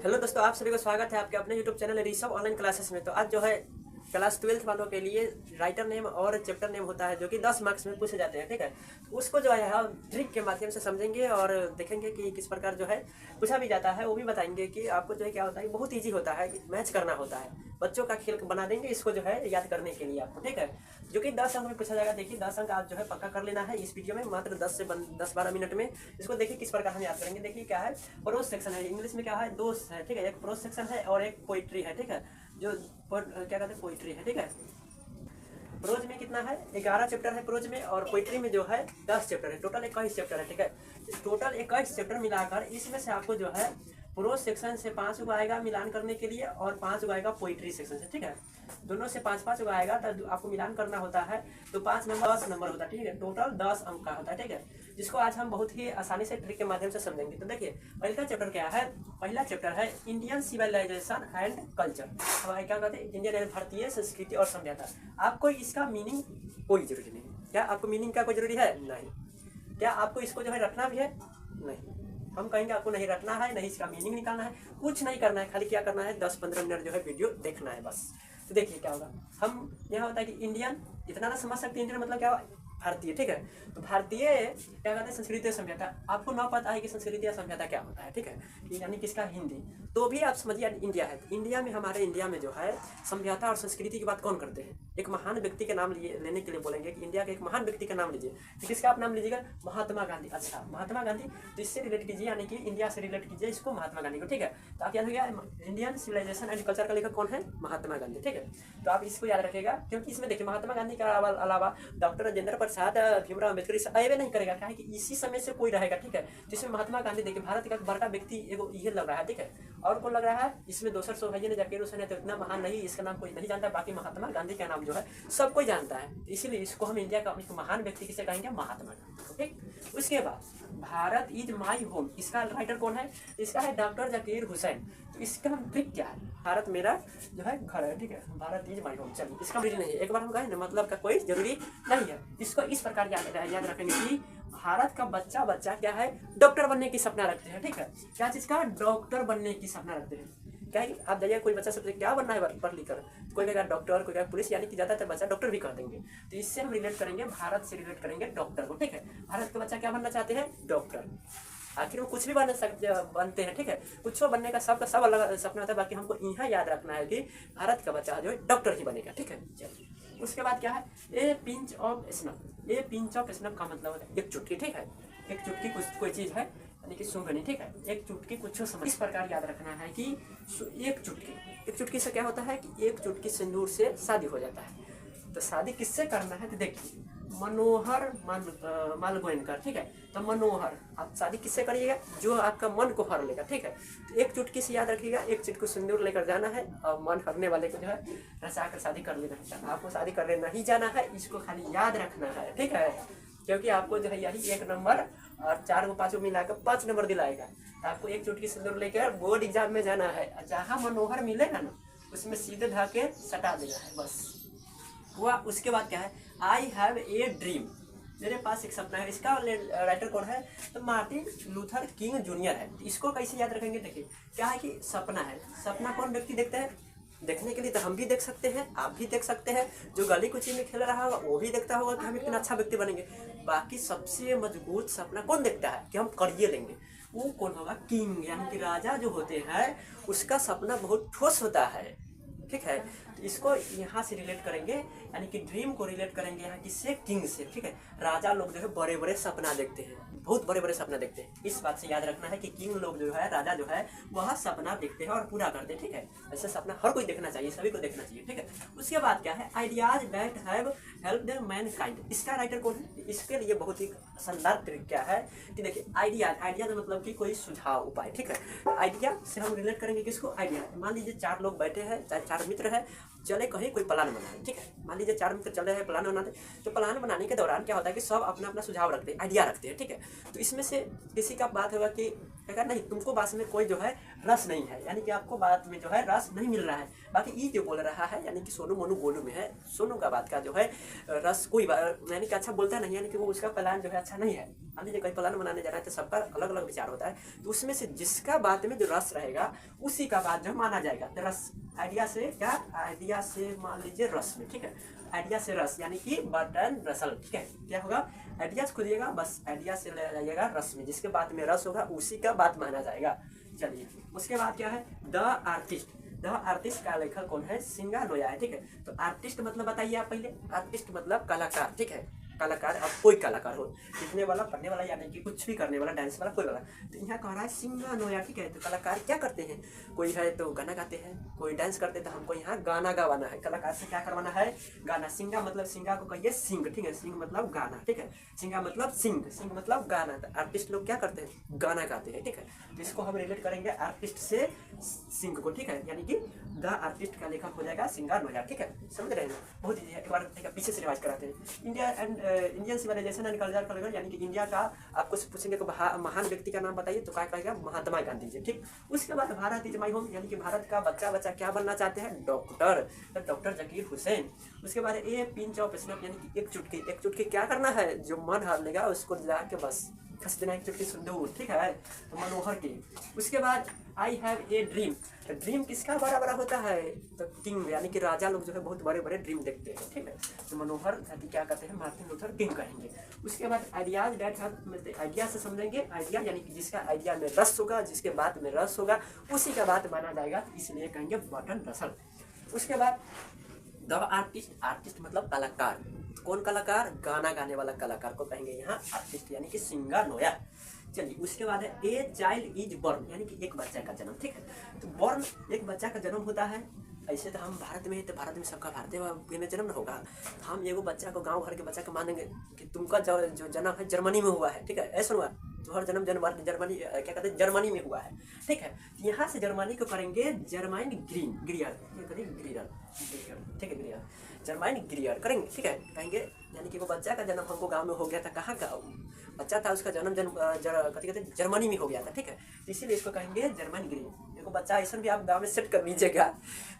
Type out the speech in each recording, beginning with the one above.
Hello दोस्तों, आप सभी को स्वागत है आपके अपने YouTube channel Rishabh online classes में। तो आज जो है क्लास 12th वालों के लिए राइटर नेम और चैप्टर नेम होता है जो कि 10 मार्क्स में पूछे जाते हैं। ठीक है, तो उसको जो है हम ट्रिक के माध्यम से समझेंगे और देखेंगे कि किस प्रकार जो है पूछा भी जाता है, वो भी बताएंगे कि आपको जो है क्या होता है। बहुत ईजी होता है, मैच करना होता है, बच्चों का खेल बना देंगे इसको जो है याद करने के लिए आपको। ठीक है, जो कि 10 अंक में पूछा जाएगा। देखिए 10 अंक आप जो है पक्का कर लेना है इस वीडियो में, मात्र 10 से 12 मिनट में। इसको देखिए किस प्रकार हम याद करेंगे। देखिए क्या है, प्रोज सेक्शन है, इंग्लिश में क्या है, दो है। ठीक है, एक प्रोज सेक्शन है और एक पोइट्री है। ठीक है, जो क्या कहते हैं पोइट्री है। ठीक है, प्रोज में कितना है, 11 चैप्टर है प्रोज में, और पोइट्री में जो है 10 चैप्टर है। टोटल 21 चैप्टर है। ठीक है, टोटल 21 चैप्टर मिलाकर इसमें से आपको जो है प्रोज सेक्शन से 5 को आएगा मिलान करने के लिए, और 5 को आएगा पोइट्री सेक्शन से। ठीक है, दोनों से 5-5 को आएगा, तो आपको मिलान करना होता है। तो 5 नंबर 10 नंबर होता है। ठीक है, टोटल 10 अंक का होता है। ठीक है, जिसको आज हम बहुत ही आसानी से ट्रिक के माध्यम से समझेंगे। तो देखिए पहला चैप्टर क्या है, पहला चैप्टर है इंडियन सिविलाइजेशन एंड कल्चर। हमारे क्या कहते हैं, इंडियन भारतीय संस्कृति और सभ्यता। आपको इसका मीनिंग कोई जरूरी नहीं। क्या आपको मीनिंग का कोई जरूरी है? नहीं। क्या आपको इसको जो है रखना भी है? नहीं। हम कहेंगे आपको नहीं रखना है, नहीं इसका मीनिंग निकालना है, कुछ नहीं करना है। खाली क्या करना है, 10-15 मिनट जो है वीडियो देखना है बस। तो देखिए क्या होगा, हम यहाँ होता है कि इंडियन, इतना ना समझ सकते हैं। इंडियन मतलब क्या, भारतीय। ठीक है, तो भारतीय क्या कहते हैं, संस्कृति और सभ्यता। आपको ना पता है कि संस्कृति या सभ्यता क्या होता है। ठीक है, यानी किसका, हिंदी। तो भी आप समझिए इंडिया है, तो इंडिया में, हमारे इंडिया में जो है सभ्यता और संस्कृति की बात कौन करते हैं? एक महान व्यक्ति के नाम लेने के लिए बोलेंगे कि इंडिया के एक महान व्यक्ति का नाम लीजिए, तो किसका आप नाम लीजिएगा? महात्मा गांधी। अच्छा, महात्मा गांधी, तो इससे रिलेट कीजिए, यानी कि इंडिया से रिलेट कीजिए इसको, महात्मा गांधी को। ठीक है, तो आप याद हो गया, इंडियन सिविलाइजेशन एंड कल्चर का लेखक कौन है? महात्मा गांधी। ठीक है, तो आप इसको याद रखेगा, क्योंकि इसमें देखिए महात्मा गांधी के अलावा डॉक्टर राजेंद्र प्रसाद, भीमराव अम्बेडकर इस अवे नहीं करेगा। क्या है कि इसी समय से कोई रहेगा। ठीक है, जिसमें महात्मा गांधी देखिए भारत का बड़का व्यक्ति एगो ये लग रहा है। ठीक है, और कौन लग रहा है इसमें? दोसर सो भाई ने जाकिर हुसैन है, तो इतना महान नहीं, इसका नाम कोई नहीं जानता। बाकी महात्मा गांधी का नाम जो है सब कोई जानता है, इसीलिए इसको हम इंडिया का एक महान व्यक्ति किसे कहेंगे? महात्मा गांधी। ठीक, उसके बाद भारत इज माई होम, इसका राइटर कौन है? इसका है डॉक्टर जाकिर हुसैन। तो इसका ट्रिक क्या है, भारत मेरा जो है घर है। ठीक है, भारत इज माई होम। चलिए, इसका जरूरी नहीं है, एक बार हम कहें ना, मतलब का कोई जरूरी नहीं है। इसको इस प्रकार याद रखेंगे कि भारत का बच्चा क्या है, डॉक्टर बनने की सपना रखते हैं। ठीक है, क्या चीज का? डॉक्टर बनने की सपना रखते हैं। क्या है, आप जाइए कोई बच्चा सबसे क्या बनना है पढ़ लिख कर, कोई कहेगा डॉक्टर, कोई कहेगा पुलिस, यानी कि ज्यादातर बच्चा डॉक्टर भी कर देंगे। तो इससे हम रिलेट करेंगे, भारत से रिलेट करेंगे डॉक्टर को। ठीक है, भारत के बच्चा क्या बनना चाहते हैं? डॉक्टर। आखिर वो कुछ भी बनते हैं। ठीक है, कुछ बनने का सब अलग सपना होता है। बाकी हमको यहाँ याद रखना है कि भारत का बच्चा जो है डॉक्टर ही बनेगा। ठीक है, चलिए उसके बाद क्या है, ए pinch of snuff. A pinch of snuff का मतलब होता है एक चुटकी। ठीक है, एक चुटकी कोई चीज है, यानी कि सूंघनी। ठीक है, एक चुटकी कुछ समझ, इस प्रकार याद रखना है कि एक चुटकी से क्या होता है कि एक चुटकी सिंदूर से शादी हो जाता है। तो शादी किससे करना है, तो देखिए मनोहर मालगोइनकर। ठीक है, तो मनोहर, आप शादी किससे करिएगा? जो आपका मन को हर लेगा। ठीक है, तो एक चुटकी से याद रखिएगा, एक चुटकी सिंदूर लेकर जाना है और मन हरने वाले को जो है रचा कर शादी कर लेना है। आपको शादी करने नहीं जाना है, इसको खाली याद रखना है। ठीक है, क्योंकि आपको जो है यही 1 नंबर और 4 को 5 को मिलाकर 5 नंबर दिलाएगा। तो आपको एक चुटकी सिंदूर लेकर बोर्ड एग्जाम में जाना है, जहाँ मनोहर मिलेगा ना उसमें सीधे धाके सटा देना है, बस हुआ। उसके बाद क्या है, आई हैव ए ड्रीम, मेरे पास एक सपना है। इसका राइटर कौन है, तो मार्टिन लूथर किंग जूनियर है। इसको कैसे याद रखेंगे, देखिए क्या है कि सपना है, सपना कौन व्यक्ति देखते हैं? देखने के लिए तो हम भी देख सकते हैं, आप भी देख सकते हैं, जो गली कुची में खेल रहा होगा वो भी देखता होगा कि हम इतना अच्छा व्यक्ति बनेंगे। बाकी सबसे मजबूत सपना कौन देखता है कि हम करिए लेंगे, वो कौन होगा? किंग, यानी कि राजा जो होते हैं, उसका सपना बहुत ठोस होता है। ठीक है, तो इसको यहाँ से रिलेट करेंगे, यानी कि ड्रीम को रिलेट करेंगे यहाँ किससे? किंग से। ठीक है, राजा लोग जो है बड़े बड़े सपना देखते हैं, बहुत बड़े बड़े सपना देखते हैं। इस बात से याद रखना है कि किंग लोग जो है, राजा जो है, वह सपना देखते हैं और पूरा करते हैं। ठीक है, ऐसे सपना हर कोई देखना चाहिए, सभी को देखना चाहिए। ठीक है, उसके बाद क्या है, ideas that have helped Mankind. इसका राइटर कौन है? इसके लिए बहुत ही शानदार ट्रिक क्या है कि देखिए आइडिया मतलब कि कोई सुझाव, उपाय। ठीक है, आइडिया से हम रिलेट करेंगे किसको? आइडिया। मान लीजिए 4 लोग बैठे हैं, चाहे 4 मित्र है, चले कहीं कोई प्लान बनाए। ठीक है, मान लीजिए 4 मित्र चल रहे हैं प्लान बनाते, तो प्लान बनाने के दौरान क्या होता है कि सब अपना अपना सुझाव रखते हैं, आइडिया रखते हैं। ठीक है, तो इसमें से किसी का बात होगा कि अगर नहीं तुमको बात में कोई जो है रस नहीं है, यानी कि आपको बात में जो है रस नहीं मिल रहा है। बाकी ई जो बोल रहा है यानी कि सोनू मोनू गोलू में है, सोनू का बात का जो है रस कोई यानी कि अच्छा बोलता नहीं, यानी कि वो उसका प्लान जो है अच्छा नहीं है। मान लीजिए कहीं प्लान बनाने जा रहा है तो सबका अलग अलग विचार होता है, तो उसमें से जिसका बात में जो रस रहेगा उसी का बात जो माना जाएगा। तो रस आइडिया से क्या, आइडिया से मान लीजिए रस में, ठीक है, आइडिया से रस यानी कि बटन रसल, ठीक है। क्या होगा, आइडिया से खुदिएगा, बस आइडिया से ले जाइएगा रस में, जिसके बात में रस होगा उसी का बात माना जाएगा। चलिए उसके बाद क्या है, द आर्टिस्ट। द आर्टिस्ट का लेखक कौन है, सिंगा नोया है, ठीक है। तो आर्टिस्ट मतलब बताइए आप पहले, आर्टिस्ट मतलब कलाकार, ठीक है, कलाकार। अब कोई कलाकार हो, लिखने वाला, पढ़ने वाला, यानी कि कुछ भी करने वाला, डांस वाला, कोई वाला। तो यहाँ कह रहा है सिंगा नोया, ठीक है। तो कलाकार क्या करते हैं, कोई है तो गाना गाते हैं, कोई डांस करते हैं, तो हमको यहाँ गाना गवाना है, कलाकार से क्या करवाना है, गाना। सिंगा मतलब, सिंगा को कहिए सिंग, ठीक है, सिंग मतलब गाना, ठीक है, सिंगा मतलब सिंग, सिंग मतलब गाना। तो आर्टिस्ट लोग क्या करते हैं, गाना गाते हैं, ठीक है। तो इसको हम रिलेट करेंगे आर्टिस्ट से सिंग को, ठीक है, यानी कि द आर्टिस्ट का लेखक हो जाएगा सिंगा नोया, ठीक है। समझ रहे हैं, बहुत ईजी है। एक बार पीछे से रिवाइज कराते हैं। India and Indian civilisation and culture करेगा, यानी कि इंडिया का आपको पूछेंगे तो महान व्यक्ति का नाम बताइए, तो क्या कहेगा, महात्मा गांधी जी, ठीक। उसके बाद भारत इज माई होम, यानी कि भारत का बच्चा क्या बनना चाहते हैं, डॉक्टर, तो डॉक्टर जकीर हुसैन। उसके बाद ए पिंच ऑफ स्नैप, यानी कि एक चुटकी क्या करना है, जो मन हार लेगा उसको जाके बस फंस देना, एक चुटकी सिंदूर, ठीक है, तो मनोहर की। उसके बाद आई हैव ए ड्रीम, तो ड्रीम किसका बड़ा बड़ा होता है, तो किंग, यानी कि राजा लोग जो है बहुत बड़े बड़े ड्रीम देखते हैं, ठीक है। तो मनोहर क्या कहते हैं, मार्टिन लूथर किंग कहेंगे। उसके बाद आइडियाज डेट हैव, आइडिया से समझेंगे, आइडिया यानी कि जिसका आइडिया में रस होगा, जिसके बात में रस होगा उसी का बात माना जाएगा, इसलिए कहेंगे बटन रसल। उसके बाद द आर्टिस्ट, आर्टिस्ट मतलब कलाकार, कौन कलाकार, गाना गाने वाला कलाकार को कहेंगे यहाँ आर्टिस्ट, यानी कि सिंगर नोया। चलिए उसके बाद है ए चाइल्ड इज बॉर्न, यानी कि एक बच्चा का जन्म, ठीक है। तो बॉर्न एक बच्चा का जन्म होता है। ऐसे तो हम भारत में है, तो भारत में सबका भारतीय में जन्म होगा। हम एगो बच्चा को, गांव घर के बच्चा को मानेंगे कि तुमका जो जन्म है जर्मनी में हुआ है, ठीक है, ऐसा हुआ तुम्हारा जन्म जर्मनी क्या कहते हैं, जर्मनी में हुआ है, ठीक है। यहाँ से जर्मनी को करेंगे जर्माइन ग्रियर, ठीक है, ग्रियर, जर्माइन ग्रियर करेंगे, ठीक है, कहेंगे। यानी कि वो बच्चा का जन्म हमको गांव में हो गया था, कहाँ का बच्चा था, उसका जन्म कहते हैं जर्मनी में हो गया था, ठीक है। तो इसीलिए इसको कहेंगे जर्मन ग्रीन। देखो बच्चा ऐसा भी आप गांव में सेट कर लीजिएगा,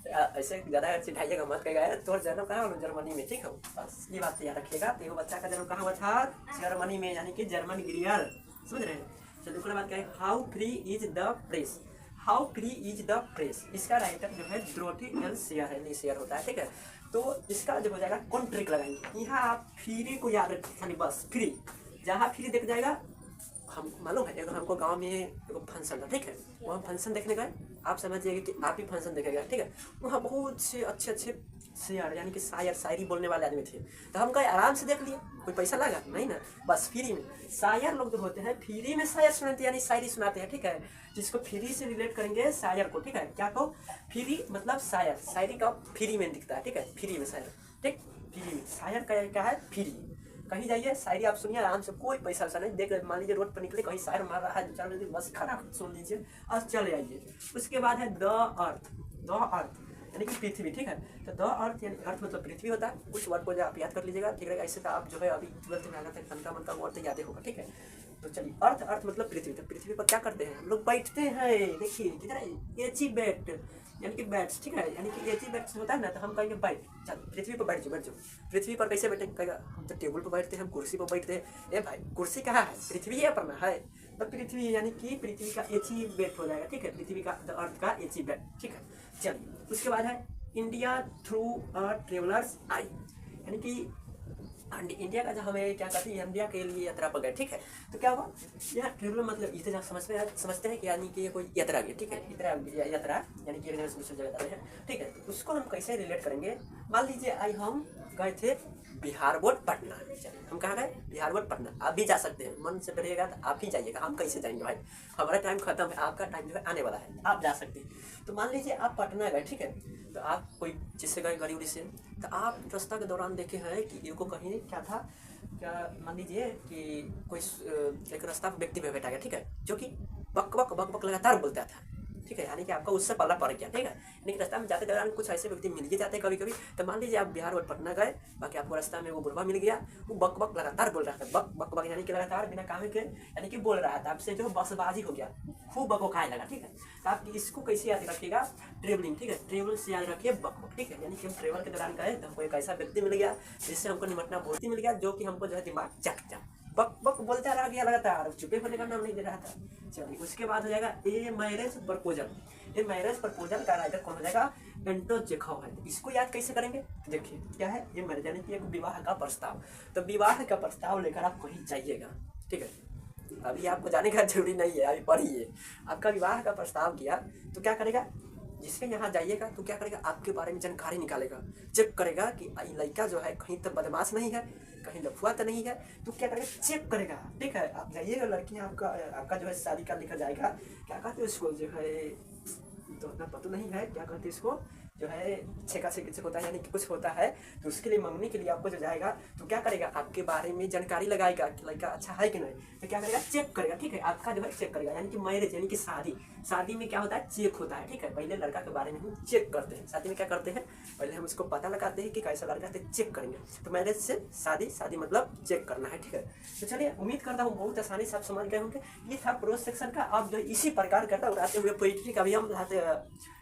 ऐसे ज़्यादा चिढ़ाइएगा मत, कहेगा तो जन्म कहाँ हो, जर्मनी में, ठीक है। बस ये बात याद रखिएगा। तो बच्चा का जन्म कहाँ हुआ था, जर्मनी में, यानी कि जर्मन ग्रियर, समझ रहे हैं। चलो दूसरा बात क्या है, how free is the press, how free is the press, इसका राइटर जो है ड्रोथी एल शेयर है, नहीं शेयर होता है, ठीक है। तो इसका जो हो जाएगा कौन ट्रिक लगाएंगे, यहाँ आप फ्री को याद रखिए, बस फ्री, जहाँ फ्री देख जाएगा। हम मालूम है एगो हमको गांव में एगो फंक्शन था, ठीक है, वहाँ फंक्शन देखने गए, आप समझिएगा कि आप ही फंक्शन देखेगा, ठीक है। वहाँ बहुत से अच्छे शेयर यानी कि शायरी बोलने वाले आदमी थे, तो हम कहे आराम से देख लिए, कोई पैसा लगा नहीं ना, बस फ्री में। शायर लोग जो होते हैं फ्री में शायर सुनाते हैं, यानी शायरी सुनाते हैं, ठीक है। जिसको फ्री से रिलेट करेंगे शायर को, ठीक है। क्या को, फ्री मतलब शायर, शायरी का फ्री में दिखता है, ठीक है, फ्री में शायर, ठीक, फ्री में शायर का क्या है, फ्री। कहीं जाइए शायरी आप सुनिए आराम से, कोई पैसा वैसा नहीं, देख मान लीजिए रोड पर निकले कहीं शायर मार रहा है, चल बस खड़ा सुन लीजिए और चले आइए। उसके बाद है द अर्थ, द अर्थ यानी कि पृथ्वी, ठीक है। तो द अर्थ यानी अर्थ मतलब पृथ्वी होता है, कुछ वर्ड को जो आप याद कर लीजिएगा, ठीक है। ऐसे तो आप जो है अभी 12th में आना था, तनका मनका वर्ड तो याद होगा, ठीक है। तो चलिए अर्थ, अर्थ मतलब पृथ्वी, तो पृथ्वी पर क्या करते हैं हम लोग, बैठते हैं, देखिए किधर एची बैठ यानी कि बैट्स, ठीक है, यानी कि एची बैट्स होता है ना, तो हम कहेंगे बैठ, चल पृथ्वी पर बैठ जाओ। पृथ्वी पर कैसे बैठे, कहेगा हम तो टेबल पर बैठते हैं, हम कुर्सी पर बैठते हैं। ए भाई कुर्सी कहाँ है, पृथ्वी है पर ना है, तो पृथ्वी यानी कि पृथ्वी का एची बैट हो जाएगा, ठीक है, पृथ्वी का अर्थ का एची बैट, ठीक है। चलिए उसके बाद है इंडिया थ्रू अ ट्रेवलर्स आई, यानी कि इंडिया का जो हमें क्या कहते हैं, इंडिया के लिए यात्रा पर गए, ठीक है। तो क्या हुआ, यह ट्रेवलर मतलब इसे जब समझते हैं कि यानी कि ये कोई यात्रा गई, ठीक है, यात्रा यानी कि एक जगह से दूसरी जगह जाते हैं, ठीक है। तो उसको हम कैसे रिलेट करेंगे, मान लीजिए आई हम गए थे बिहार बोर्ड पटना, चलिए हम कहाँ गए, बिहार बोर्ड पटना। आप भी जा सकते हैं, मन से डरिएगा तो आप ही जाइएगा, हम कैसे जाएंगे भाई, हमारा टाइम खत्म है, आपका टाइम जो है आने वाला है, आप जा सकते हैं। तो मान लीजिए आप पटना गए, ठीक है। तो आप कोई जिससे गए गाड़ी उड़ी से, तो आप रास्ता के दौरान देखे हैं कि इनको कहीं क्या था, क्या मान लीजिए कि कोई एक रास्ता पर व्यक्ति में बैठा गया, ठीक है, जो कि बक बक लगातार बोलता था, ठीक है, यानी कि आपका उससे पल्ला पड़ गया, ठीक है। यानी कि रास्ता में जाते दौरान कुछ ऐसे व्यक्ति मिल ही जाते हैं कभी कभी। तो मान लीजिए आप बिहार और पटना गए, बाकी आपको रास्ता में वो बुढ़वा मिल गया, वो बक बक लगातार बोल रहा था, बक बक बक, यानी कि लगातार बिना काम के यानी कि बोल रहा था, आपसे जो बसबाजी हो गया, खूब बको खाए लगा, ठीक है। तो आप इसको कैसे याद रखिएगा, ट्रेवलिंग, ठीक है, ट्रेवल से याद रखिए बक बक, ठीक है। यानी कि हम ट्रेवल के दौरान गए तो हमको एक ऐसा व्यक्ति मिल गया जिससे हमको निपटना बहुत ही मिल गया, जो कि हमको जो है दिमाग चट बक बक बोलता रह गया लगातार, चुपे होने का नाम नहीं दे रहा था। चलिए उसके बाद हो जाएगा ए मैरिज प्रपोजल। ये मैरिज प्रपोजल का राइटर कौन हो जाएगा, एंटोन चेखव है। इसको याद कैसे करेंगे, देखिए क्या है, ये मैरिज यानी कि एक विवाह का प्रस्ताव। तो विवाह का प्रस्ताव लेकर आप कहीं जाइएगा, ठीक है। अभी आपको जाने का जरूरी नहीं है, अभी पढ़िए। आपका विवाह का प्रस्ताव किया तो क्या करेगा, जिसके यहाँ जाइएगा तो क्या करेगा, आपके बारे में जानकारी निकालेगा, चेक करेगा कि लड़का जो है कहीं तो बदमाश नहीं है, कहीं लफुआ तो नहीं है, तो क्या करेगा, चेक करेगा, ठीक है। आप जाइएगा, लड़की आपका जो है शादी का लेकर जाएगा, क्या कहते हैं उसको जो है, तो उतना पता नहीं है क्या कहते हैं इसको, जो है छेका छेकी होता है, यानी कि कुछ होता है, तो उसके लिए मंगनी के लिए आपको जो जाएगा तो क्या करेगा, आपके बारे में जानकारी लगाएगा कि लड़का अच्छा है कि नहीं, तो क्या करेगा, चेक करेगा, ठीक है। आपका जो है चेक करेगा, यानी कि मैरिज यानी कि शादी में क्या होता है, चेक होता है, ठीक है। पहले लड़का के बारे में हम चेक करते हैं, शादी में क्या करते हैं, पहले हम उसको पता लगाते हैं कि कैसा लड़का है, चेक करेंगे। तो मैरिज से शादी मतलब चेक करना है, ठीक है। तो चलिए उम्मीद करता हूँ बहुत आसानी से आप समझ गए होंगे। ये था प्रोज सेक्शन का। आप जो इसी प्रकार करता उड़ाते हुए पोइट्री का भी हम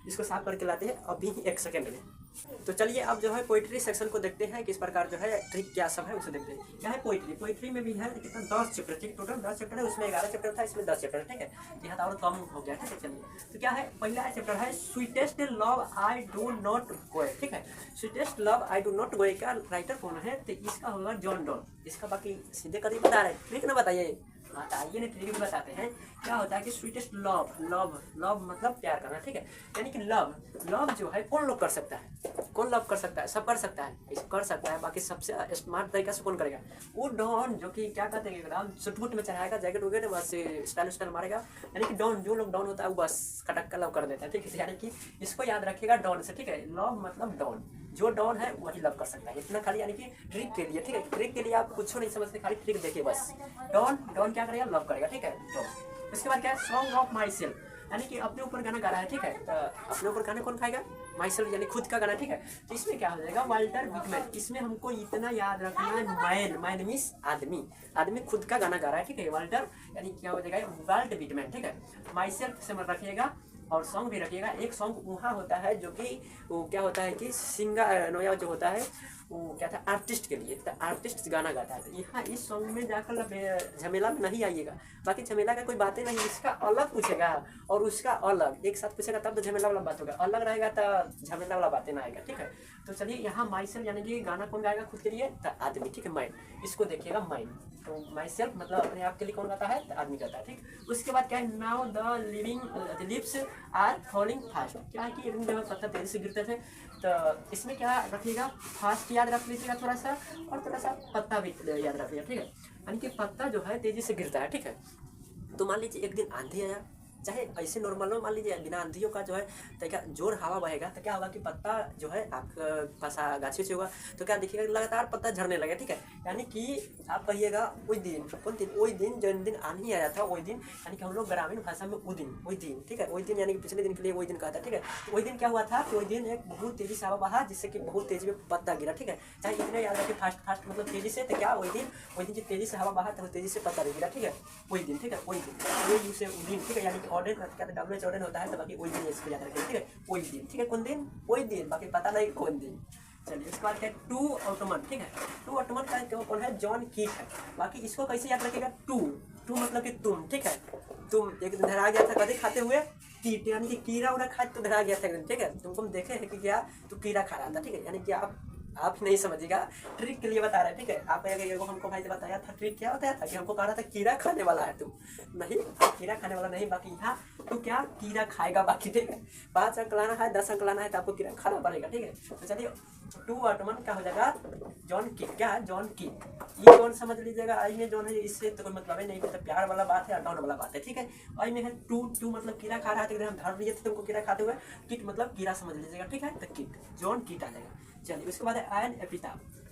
इसको साफ करके लाते हैं अभी 1 सेकेंड में। तो चलिए अब जो है पोइट्री सेक्शन को देखते हैं, किस प्रकार जो है ट्रिक क्या सब है उसे देखते हैं। क्या है पोइट्री में भी है कितना 10 चैप्टर, ठीक, टोटल 10 चैप्टर है, उसमें 11 चैप्टर था, इसमें 10 चैप्टर, ठीक है। यहाँ और कम हो गया, ठीक है। चलिए तो क्या है, पहला चैप्टर है sweetest love I do not go, ठीक है। Sweetest love I do not go का राइटर कौन है, तो इसका होगा जॉन डॉन। इसका बाकी सीधे कभी बता रहे ट्रिक ना बताइए, आइए ना ट्रिक भी बताते हैं। क्या होता है कि स्वीटेस्ट लव मतलब प्यार करना, ठीक है। यानी कि लव जो है कौन लोग कर सकता है, कौन लव कर सकता है, सब कर सकता है, बाकी सबसे स्मार्ट तरीका से कौन करेगा, वो डॉन, जो कि क्या कहते हैं एकदम सुटमुट में चढ़ाएगा, जैकेट वगैरह बस स्टाइल मारेगा। यानी कि डॉन, जो लोग डॉन होता है वो बस कटक का लव कर देता है, ठीक है। यानी कि इसको याद रखिएगा डॉन से, ठीक है। लव मतलब डॉन, जो डॉन है वही लव कर सकता है, इतना खाली, यानी कि ट्रिक के लिए, ठीक है। ट्रिक के लिए आप कुछ नहीं समझते, खाली ट्रिक देखिए बस। डॉन क्या करेगा, लव करेगा, ठीक है। डॉन। इसके बाद क्या है, सॉन्ग ऑफ माई सेल्फ, यानी कि अपने ऊपर गाना गा रहा है, ठीक है। तो अपने ऊपर गाना कौन खाएगा, माई सेल्फ यानी खुद का गाना, ठीक है। तो इसमें क्या हो जाएगा, वाल्टर विटमैन। इसमें हमको इतना याद रखना है, मैन मीन्स आदमी खुद का गाना गा रहा है, ठीक है। वाल्टर यानी क्या हो जाएगा, वाल्ट विटमैन, ठीक है। माई सेल्फ से मत रखिएगा, और सॉन्ग भी रखिएगा। एक सॉन्ग वहाँ होता है जो कि वो क्या होता है कि सिंगर नोया जो होता है वो क्या था, आर्टिस्ट के लिए, तो आर्टिस्ट गाना गाता है। तो यहाँ इस सॉन्ग में जाकर झमेला में नहीं आइएगा, बाकी झमेला का कोई बातें नहीं, इसका अलग पूछेगा और उसका अलग एक साथ पूछेगा, तब तो झमेला वाला बात होगा, अलग रहेगा तो झमेला वाला बातें ना आएगा, ठीक है। तो चलिए यहाँ माई सेल्फ यानी कि गाना कौन गाएगा खुद के लिए, तो आदमी, ठीक है। माइंड, इसको देखिएगा माइंड, तो माई सेल्फ मतलब अपने आप के लिए कौन गाता है, तो आदमी गाता है, ठीक। उसके बाद क्या है, now the leaves are falling fast, क्या है कि जो है पत्ता तेजी से गिरते थे। तो इसमें क्या रखिएगा, फास्ट याद रख लीजिएगा थोड़ा सा, और थोड़ा सा पत्ता भी याद रखिएगा, ठीक है। यानी कि पत्ता जो है तेजी से गिरता है, ठीक है। तो मान लीजिए एक दिन आंधी आया, चाहे ऐसे नॉर्मल हो, मान लीजिए बिना आंधियों का जो है तो क्या जोर हवा बहेगा, तो क्या होगा कि पत्ता जो है आपका पास गाछी से होगा, तो क्या देखिएगा लगातार पत्ता झड़ने लगे, ठीक है। यानी कि आप कहिएगा वही दिन जिन दिन आंधी आया था वही दिन, यानी कि हम लोग ग्रामीण भाषा में वही दिन, ठीक है। वही दिन यानी कि पिछले दिन के लिए वही दिन कहता है, ठीक है। वही दिन क्या हुआ था कि वही दिन एक बहुत तेजी से हवा बहा, जिससे कि बहुत तेजी में पत्ता गिरा, ठीक है। चाहे इतने याद रखिए फास्ट मतलब तेजी से, तो क्या वही दिन जो तेजी से हवा बहा तो तेजी से पत्ता गिरा, ठीक है। वही दिन, ठीक है, वही दिन, ठीक है। यानी कि ऑर्डर क्या डब्ल्यू ऑर्डर होता है, तो बाकी वही दिन इसको याद रखिए, ठीक है। वही दिन, ठीक है, कौन दिन, वही दिन, बाकी पता नहीं कौन दिन। चलिए उसके बाद क्या है, टू ऑटोमन, ठीक है। टू ऑटोमन का कौन है, जॉन कीट है। बाकी इसको कैसे याद रखिएगा, टू मतलब कि तुम, ठीक है। तुम एक दिन धरा गया था कभी खाते हुए कीट, यानी कि कीड़ा उड़ा खा तो धरा गया था, ठीक है। तुमको हम देखे हैं कि क्या तो कीड़ा खा रहा था, ठीक है। यानी कि आप नहीं समझिएगा, ट्रिक के लिए बता रहे हैं, ठीक है। आप हमको भाई ने बताया था ट्रिक, क्या बताया था कि हमको कहा रहा था कीड़ा खाने वाला है तू, नहीं कीड़ा खाने वाला नहीं, बाकी यहाँ तो क्या कीड़ा खाएगा बाकी, ठीक है। 5 अंक लाना है, 10 अंक लाना है, तो आपको कीड़ा खाना पड़ेगा, ठीक है। तो चलिए टू ऑटोमन क्या हो जाएगा, जॉन कीट, क्या है जॉन कीट, ये जॉन समझ लीजिएगा। आई में जॉन है, इससे तो कोई मतलब नहीं, मतलब प्यार वाला बात है, डाउन वाला बात है, ठीक है। आई में है टू मतलब कीड़ा खा रहा है, हम धर लिए थे तुमको कीड़ा खाते हुए, कीट मतलब कीड़ा समझ लीजिएगा, ठीक है। तो कीट, जॉन कीट आ जाएगा। चलिए उसके बाद है एन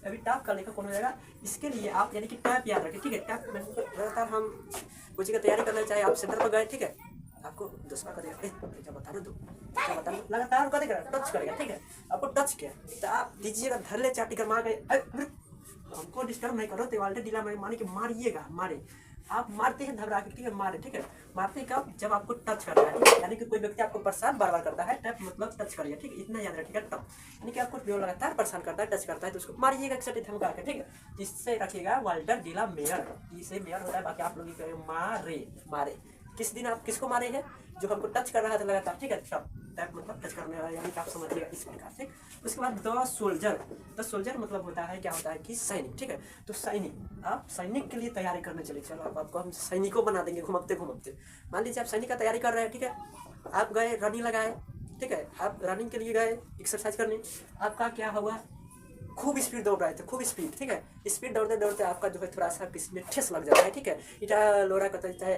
एपिटाफ का लेखक कौन हो जाएगा, इसके लिए आप यानी कि टैप याद रखें, ठीक है। टैप लगातार हम कुछ की तैयारी करना चाहे आप सेंटर पर गए, ठीक है। आपको चश्मा करेगा, क्या बता दो क्या बता दो, लगातार करेगा, टच करेगा, ठीक है। आपको टच किया तो आप दीजिएगा, धर ले चाटी कर मार गए, हमको डिस्टर्ब नहीं करो, तो वाल्टे डीला में माने कि मारिएगा, मारे आप मारते हैं घबरा के, ठीक है, मारे, ठीक है। मारते कब, जब आपको टच कर रहा है, ठीक है, यानी कि कोई व्यक्ति आपको परेशान बार बार करता है, टच मतलब टच करिए, ठीक है, इतना याद रखिएगा, टच यानी कि आपको जो लगातार परेशान करता है, टच करता है, तो उसको मारिएगा एक सटी धमका के, ठीक है। इससे रखिएगा वाल्टर डीला मेयर, इसे मेयर होता है, बाकी आप लोग मारे मारे। किस दिन आप किसको मारे हैं, जो हमको टच कर रहा था लगातार, ठीक है, टप टैप मतलब टच करने वाला, यानी कि आप समझिएगा इस प्रकार से। उसके बाद द सोल्जर मतलब होता है, क्या होता है कि सैनिक, ठीक है। तो सैनिक, आप सैनिक के लिए तैयारी करने चले, चलो अब आपको हम सैनिकों बना देंगे घुमकते घुमकते। मान लीजिए आप सैनिक का तैयारी कर रहे हैं, ठीक है, आप गए रनिंग लगाए, ठीक है, आप रनिंग के लिए गए एक्सरसाइज करने, आपका क्या हुआ, खूब स्पीड दौड़ रहे थे, खूब स्पीड, ठीक है, स्पीड दौड़ते दौड़ते आपका जो है थोड़ा सा किसी में ठेस लग जाता है, ठीक है, इटा लोरा का चाहे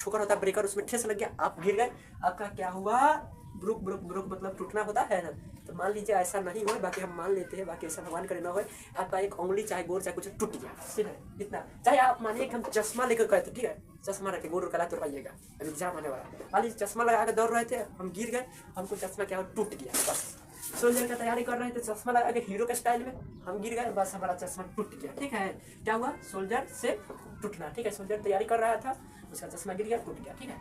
ठोकर होता है ब्रेकर, उसमें ठेस लग गया, आप गिर गए, आपका क्या हुआ, ब्रुक ब्रुक ब्रुक मतलब टूटना होता है ना। तो मान लीजिए ऐसा नहीं हो, बाकी हम मान लेते हैं, बाकी ऐसा भगवान करे ना हो, आपका एक उंगली चाहे गोर चाहे कुछ टूट गया, ठीक है, इतना। चाहे आप मानिए कि हम चश्मा लेकर गए थे, ठीक है, चश्मा रखे गोर कला तोड़वाइएगा, अभी एग्जाम आने वाला, मान लीजिए चश्मा लगा के दौड़ रहे थे, हम गिर गए, हमको चश्मा क्या टूट गया, बस। सोल्जर का तैयारी कर रहे थे, चश्मा लगा के हीरो के स्टाइल में हम गिर गए, बस हमारा चश्मा टूट गया, ठीक है। क्या हुआ, सोल्जर से टूटना, ठीक है, सोल्जर तैयारी कर रहा था, उसका चश्मा गिर गया, टूट गया, ठीक है।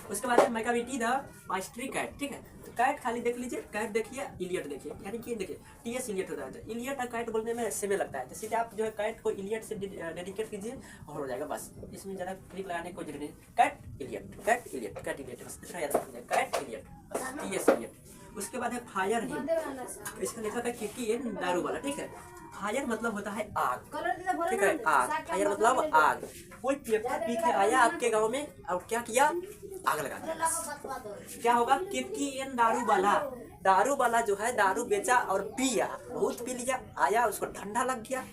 उसके बाद मैकाविटी द माइस्ट्री कैट, ठीक है। तो कैट खाली देख लीजिए, कैट देखिए, इलियट देखिए, यानी कि देखिए टीएस इलियट होता है, तो इलियट और कैट बोलने में सेम लगता है, तो सीधे आप जो है कैट को इलियट से डेडिकेट कीजिए और हो जाएगा, बस। इसमें ज़्यादा क्लिक लगाने की कोई जरूरत नहीं, Kate Elliott, Kate Elliott, Kate Elliott, बस इतना याद रखिए, कैट इलियट, टीएस इलियट। उसके बाद है फायर हिम, इसका लेखक है किकी एन दारू वाला, ठीक है। फायर मतलब होता है आग, ठीक है, आग, फायर मतलब आग। कोई पीछे आया आपके गांव में और क्या किया, आग लगा दिया, क्या होगा, कितकी एन दारू वाला जो है दारू बेचा और पिया, बहुत पी लिया, आया उसको ठंडा लग गया,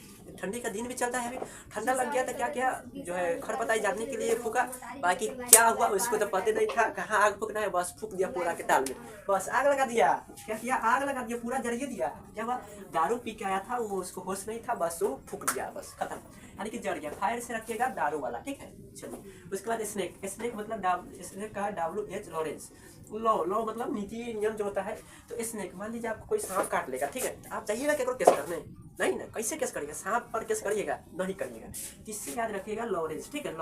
ठंडी का दिन भी चलता है अभी, ठंडा लग गया तो क्या किया, जो है खरपताई जानने के लिए फूका, बाकी क्या हुआ उसको तो पता नहीं था कहाँ आग फूकना है, बस फूक दिया पूरा के टाल में, बस आग लगा दिया, क्या किया, आग लगा दिया, पूरा जरिए दिया। क्या हुआ, दारू पी के आया था वो, उसको होश नहीं था, बस वो फूक दिया, बस खत्म, यानी कि जड़ गया। फायर से रखिएगा दारू वाला, ठीक है। चलिए उसके बाद स्नेक मतलब स्नेक का WH लॉरेंस, लॉ मतलब नीति नियम जो होता है। तो स्नेक, मान लीजिए आपको कोई सांप काट लेगा, ठीक है, आप जाइएगा क्या केस करने, नहीं ना, कैसे केस करिएगा, सांप पर केस करिएगा, नहीं करिएगा। इससे याद रखिएगा लॉरेंस, ठीक है,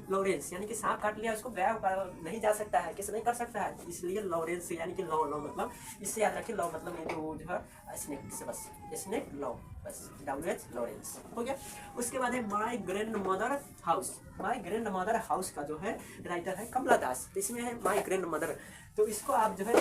लॉरेंस यानी कि सांप काट लिया, उसको गया नहीं जा सकता है, केस नहीं कर सकता है, इसलिए लॉरेंस यानी कि लॉ मतलब, इससे याद रखिए, लॉ मतलब ये जो है स्नेक से, बस स्नेक लॉ, बस WH लॉरेंस हो गया। उसके बाद है माई ग्रैंड मदर हाउस का जो है राइटर है कमला दास, तो इसमें है माई ग्रैंड मदर, तो इसको आप जो है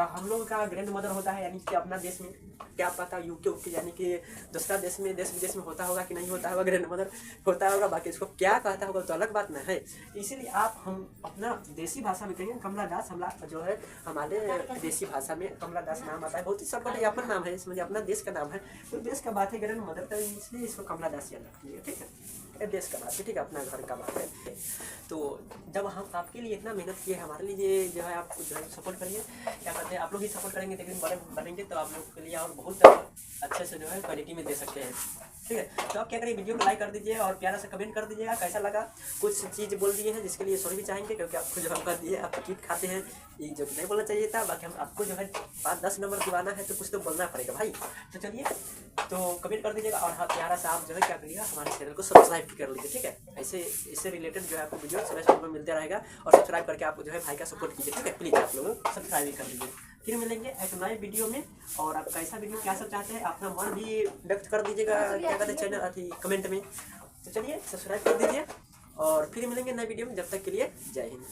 हम लोग का ग्रैंड मदर होता है, यानी कि अपना देश में क्या पता यूके यानी कि दूसरा देश विदेश में होता होगा कि नहीं होता होगा, ग्रैंड मदर होता होगा, बाकी इसको क्या कहता होगा तो अलग बात ना है। इसीलिए आप हम अपना देसी भाषा में कहेंगे कमला दास, हमारा जो है हमारे देसी भाषा में कमला दास नाम आता है, बहुत ही सबका अपन नाम है, इसमें अपना देश का नाम है, तो देश का बात है ग्रैंड मदर, तो इसलिए इसको कमला दास याद रखिएगा, ठीक है, देश का बात है, ठीक है, अपना घर का बात है। तो जब हम आपके लिए इतना मेहनत किए, हमारे लिए जो है आप जो है सपोर्ट करिए, क्या कहते हैं, आप लोग ही सपोर्ट करेंगे तो बड़े बनेंगे, तो आप लोग के लिए और बहुत अच्छे से जो है क्वालिटी में दे सकते हैं, ठीक है। तो आप क्या करिए, वीडियो को लाइक कर दीजिए और प्यारा सा कमेंट कर दीजिएगा कैसा लगा। कुछ चीज़ बोल दिए हैं जिसके लिए सॉरी भी चाहेंगे, क्योंकि आपको जो हम कर दिए, आप कीट खाते हैं, ये जो नहीं बोलना चाहिए था, बाकी हम आपको जो है 5-10 नंबर दिवाना है, तो कुछ तो बोलना पड़ेगा भाई। तो चलिए, तो कमेंट कर दीजिएगा और हाँ प्यारा सा आप जो है क्या करिएगा, हमारे चैनल को सब्सक्राइब कर लीजिए, ठीक है। ऐसे इससे रिलेटेड जो है आपको वीडियो समय में मिलते रहेगा, और सब्सक्राइब करके आप जो है भाई का सपोर्ट कीजिए, ठीक है, प्लीज़ आप लोग सब्सक्राइब कर लीजिए। फिर मिलेंगे एक नए वीडियो में, और आप कैसा वीडियो क्या सब चाहते हैं अपना मन भी व्यक्त कर दीजिएगा, क्या कहते हैं चैनल अथी कमेंट में। तो चलिए सब्सक्राइब कर दीजिए और फिर मिलेंगे नए वीडियो में, जब तक के लिए जय हिंद।